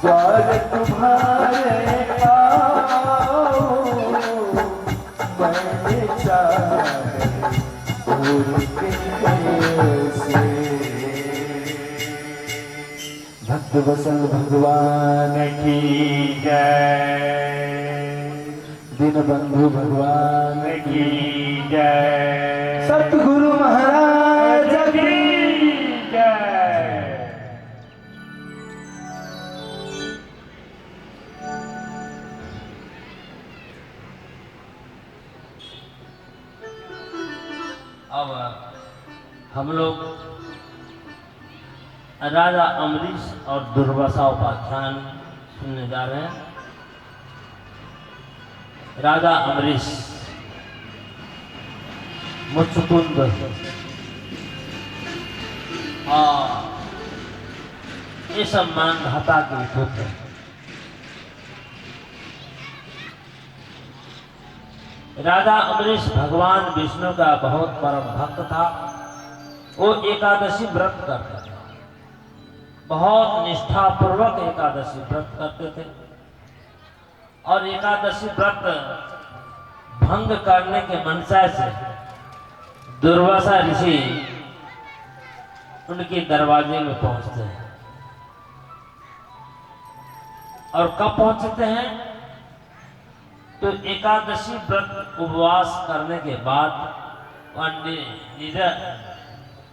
द्वार तुम्हारे आओ मैंने चाहे भूल के कैसे। भक्त वसल भगवान की जय, दीनबंधु भगवान की जय, सतगुरु महाराज की जय। अब हम लोग राजा अम्बरीश और दुर्वासा उपाख्यान सुनने जा रहे हैं। राजा अम्बरीश मुचकुंद और ये सब मानधाता के पुत्र। राजा अम्बरीश भगवान विष्णु का बहुत परम भक्त था। वो एकादशी व्रत करता था, बहुत निष्ठापूर्वक एकादशी व्रत करते थे। और एकादशी व्रत भंग करने के मनसा से दुर्वासा ऋषि उनके दरवाजे में पहुंचते हैं। और कब पहुंचते हैं? तो एकादशी व्रत उपवास करने के बाद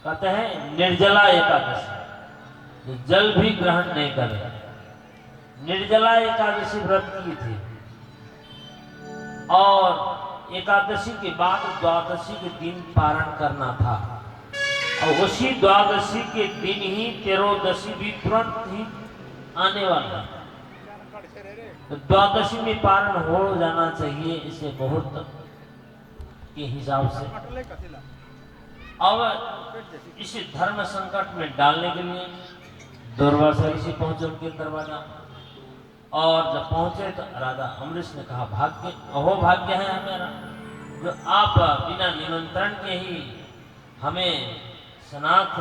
कहते हैं निर्जला एकादशी, जल भी ग्रहण नहीं करे, निर्जला एकादशी व्रत की थी। और एकादशी के बाद द्वादशी के दिन पारण करना था। और उसी द्वादशी के दिन ही तेरोदशी भी तुरंत ही आने वाला। तो द्वादशी में पारण हो जाना चाहिए इसे मुहूर्त के हिसाब से। अब इस धर्म संकट में डालने के लिए दुर्वासा ऋषि पहुंचे उनके दरवाजा। और जब पहुंचे तो राजा अम्बरीश ने कहा, भाग्य अहो भाग्य है हमारा जो आप बिना निमंत्रण के ही हमें स्नात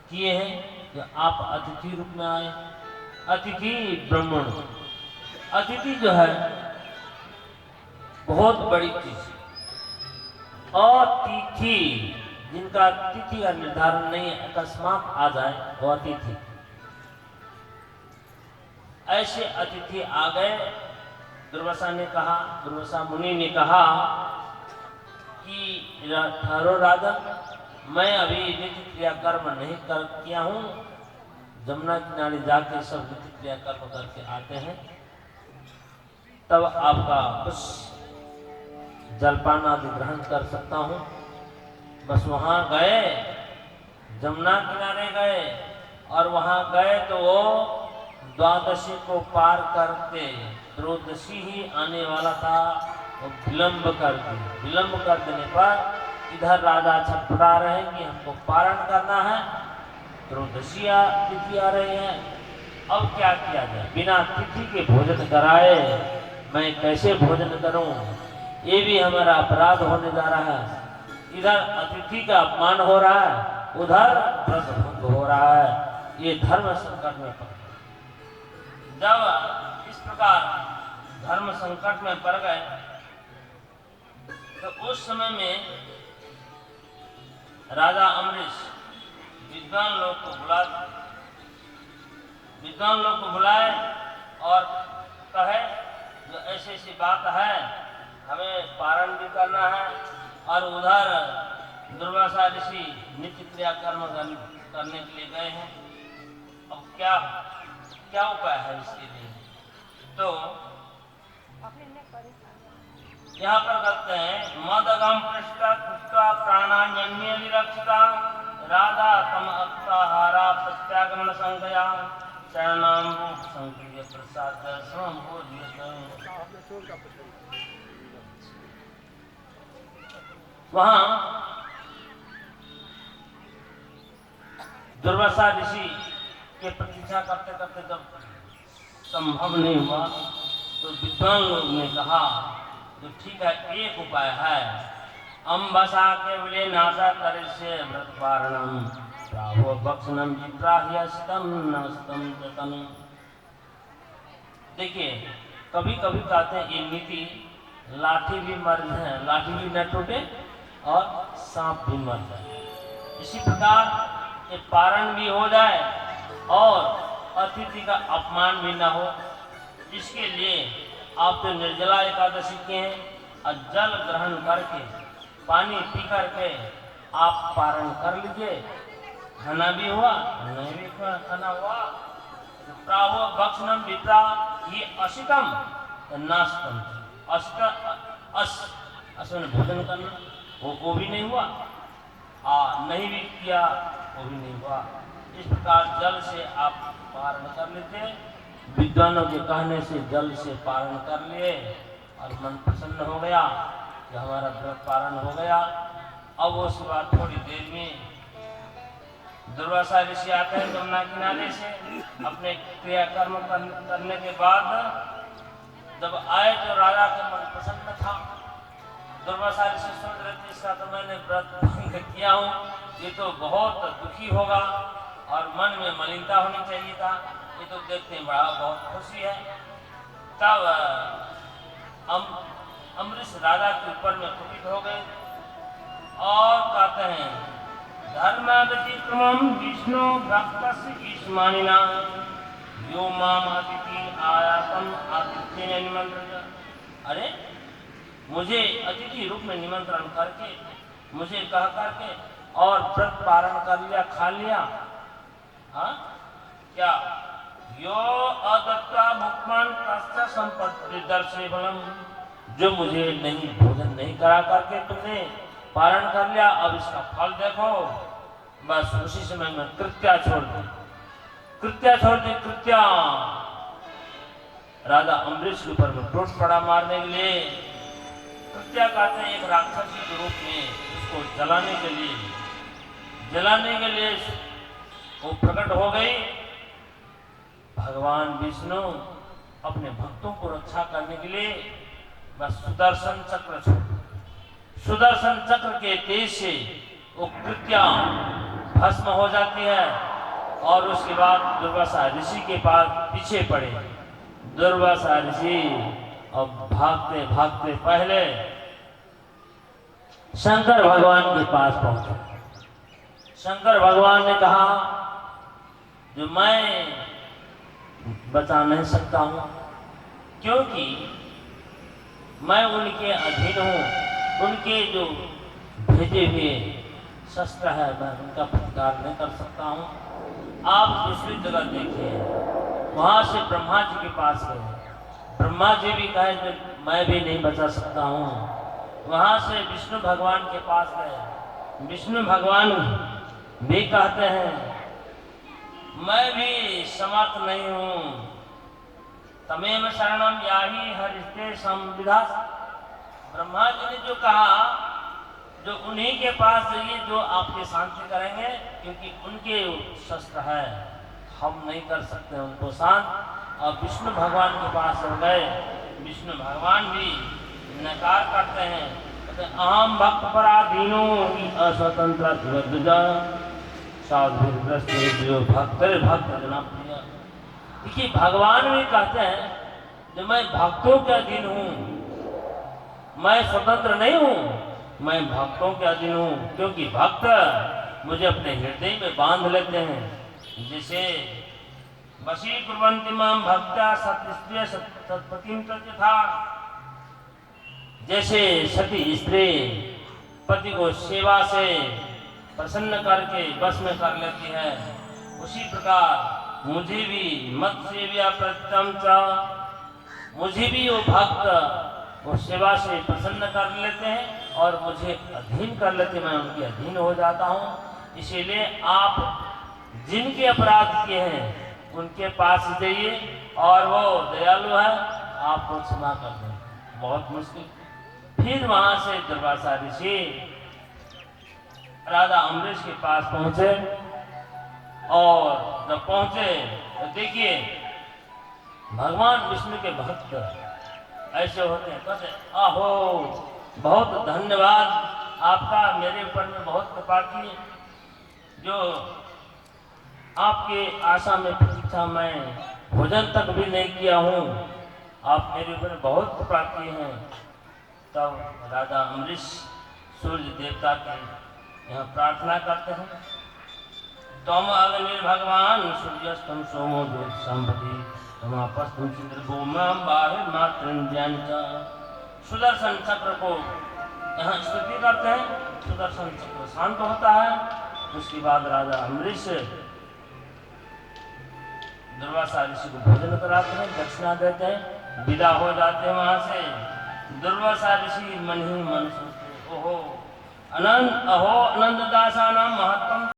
किए हैं, जो आप अतिथि रूप में आए। अतिथि ब्राह्मण, अतिथि जो है बहुत बड़ी चीज। और तिथि जिनका तिथि का निर्धारण नहीं अकस्मात आ जाए वो अतिथि। ऐसे अतिथि आ गए। दुर्वासा ने कहा, दुर्वासा मुनि ने कहा कि ठहरो राजन, मैं अभी नित्य क्रिया कर्म नहीं कर किया हूँ। जमुना किनारे जाके सब नित्य क्रिया कर्म करके आते हैं, तब आपका कुछ जलपान आदि ग्रहण कर सकता हूँ। बस वहां गए, जमुना किनारे गए और वहां गए तो वो द्वादशी को पार करके त्रयोदशी ही आने वाला था। वो विलंब कर दिया। विलंब कर देने पर इधर राजा छटपटा रहे हैं कि हमको पारण करना है, त्रयोदशी तिथि आ रही है, अब क्या किया जाए? बिना तिथि के भोजन कराए मैं कैसे भोजन करूं? ये भी हमारा अपराध होने जा रहा है। इधर अतिथि का अपमान हो रहा है, उधर व्रत भंग हो रहा है। ये धर्म संकट में पड़ गए। जब इस प्रकार धर्म संकट में पड़ गए तो उस समय में राजा अम्बरीश विद्वान लोग को बुलाए और कहे जो ऐसी ऐसी बात है, हमें पारण भी करना है। और उधर दुर्वासा ऋषि नित्य क्रिया कर्म करने के लिए गए हैं। अब क्या उपाय है इसके लिए? तो यहाँ पर कहते हैं मदगम पृष्ठा कृष्टा प्राणान्य विरक्षिता राधा तम अक्ताहारा प्रत्यागमन संज्ञा शरणाम रूप संक्रिय प्रसाद वहां दुर्वासा ऋषि के प्रतीक्षा करते करते जब संभव नहीं हुआ तो विद्वान लोग ने कहा तो ठीक है, एक उपाय है। अम्बसा के विले नासा करे से व्रत पारणम प्राहो भक्षणम विप्राह्यस्तम नस्तम ततम। देखिए कभी कभी कहते हैं ये नीति लाठी भी मर जाए, लाठी भी न टूटे और सांप भी मर जाए। इसी प्रकार ये पारण भी हो जाए और अतिथि का अपमान भी न हो। इसके लिए आप तो निर्जला एकादशी के हैं और जल ग्रहण करके पानी पी करके आप पारण कर लीजिए। खाना भी हुआ, नहीं भी खाना हुआ। प्राहो भक्षणम विप्रा ये अशितम नास्तम, असमन भोजन करना वो भी नहीं हुआ, नहीं भी किया वो भी नहीं हुआ। इस प्रकार जल से आप पारण कर लेते। विद्वानों के कहने से जल से पारण कर लिए और मन प्रसन्न हो गया कि हमारा व्रत पारण हो गया। अब वो सिवा थोड़ी देर में दुर्वासा ऋषि आते हैं यमुना किनारे से। अपने क्रियाकर्म करने के बाद जब आए तो राजा का मन प्रसन्न था। दुर्वासा ऋषि सोच रहे थे इसका तो मैंने व्रत भंग किया हूँ, ये तो बहुत दुखी होगा और मन में मलिनता होनी चाहिए था। ये तो देखते हैं बड़ा बहुत खुशी है। तब अम्बरीश राजा के ऊपर में कुपित हो गए और कहते हैं धर्म व्यतिक्रमम विष्णु भक्तस्य ईश्मानिना यो माम अतिथि आयातम आतिथ्येन निमंत्रण। अरे मुझे अतिथि रूप में निमंत्रण करके मुझे कह करके और व्रत पारण कर लिया, खा लिया। हाँ क्या यो अदत्ता मुक्तमान तस्य संपत्ति दर्शे बलम, जो मुझे नहीं भोजन नहीं करा करके तुमने पारण कर लिया, अब इसका फल देखो। बस उसी समय में कृत्या छोड़ दी, कृत्या छोड़ दी। कृत्या राजा अम्बरीश के ऊपर में टूट पड़ा मारने के लिए। कृत्या कहते हैं एक राक्षसी के रूप में उसको जलाने के लिए वो प्रकट हो गई। भगवान विष्णु अपने भक्तों को रक्षा करने के लिए बस सुदर्शन चक्र छोड़, सुदर्शन चक्र के तेज से वो कृत्या भस्म हो जाती है और उसके बाद दुर्वासा ऋषि के पास पीछे पड़े। दुर्वासा ऋषि अब भागते भागते पहले शंकर भगवान के पास पहुंचे। शंकर भगवान ने कहा जो मैं बचा नहीं सकता हूं, क्योंकि मैं उनके अधीन हूं। उनके जो भेजे हुए शस्त्र है मैं उनका प्रतिकार नहीं कर सकता हूं। आप दूसरी जगह देखिए, वहां से ब्रह्मा जी के पास गए। ब्रह्मा जी भी कहे जो मैं भी नहीं बचा सकता हूं। वहां से विष्णु भगवान के पास गए। विष्णु भगवान भी कहते हैं मैं भी समर्थ नहीं हूं। तमेव शरणम याहि हरिस्ते संविदा। ब्रह्मा जी ने जो कहा जो उन्हीं के पास जाइए जो आपके शांति करेंगे, क्योंकि उनके शस्त्र है, हम नहीं कर सकते उनको शांत। और विष्णु भगवान के पास हो गए। विष्णु भगवान भी नकार करते हैं, कहते अहम भक्त पराधीनो अस्वतंत्र भक्त जनप्रिय। देखिए भगवान भी कहते हैं जो मैं भक्तों के अधीन हूँ, मैं स्वतंत्र नहीं हूँ, मैं भक्तों के अधीन हूँ। क्योंकि भक्त मुझे अपने हृदय में बांध लेते हैं। जैसे वशी कुर्वन्ति माम भक्त्या सत्स्त्रिय सत्पतिम तथा, जैसे सती स्त्री पति को सेवा से प्रसन्न करके बस में कर लेती है, उसी प्रकार मुझे भी मत सेव्या प्रत्यम च, मुझे भी वो भक्त वो सेवा से प्रसन्न कर लेते हैं और मुझे अधीन कर लेते, मैं उनके अधीन हो जाता हूँ। इसीलिए आप जिनके अपराध किए हैं उनके पास जाइए और वो दयालु है, आपको क्षमा कर दें। बहुत मुश्किल। फिर वहां से दुर्वासा ऋषि राजा अम्बरीश के पास पहुंचे और जब पहुंचे तो देखिए भगवान विष्णु के भक्त ऐसे होते हैं, कहते आहो बहुत धन्यवाद आपका, मेरे ऊपर में बहुत कृपा की, जो आपके आशा में प्रतीक्षा मैं भोजन तक भी नहीं किया हूँ, आप मेरे ऊपर बहुत कृपा किए हैं। तब राजा अम्बरीश सूर्य देवता के यहाँ प्रार्थना करते हैं, तम अग्नि भगवान सूर्यस्तम सोमो ज्योति संपति तमापस्तम चित्रभूमां बाहे मातृज्ञान का। सुदर्शन चक्र को यहाँ स्तुति करते हैं, सुदर्शन चक्र शांत होता है। उसके बाद राजा अम्बरीश दुर्वासा ऋषि को भोजन कराते हैं, दक्षिणा देते हैं, विदा हो जाते हैं वहां से। दुर्वासा ऋषि मन ही मन सोचते, ओहो अनंत अहो अनंत दासा नाम महत्तम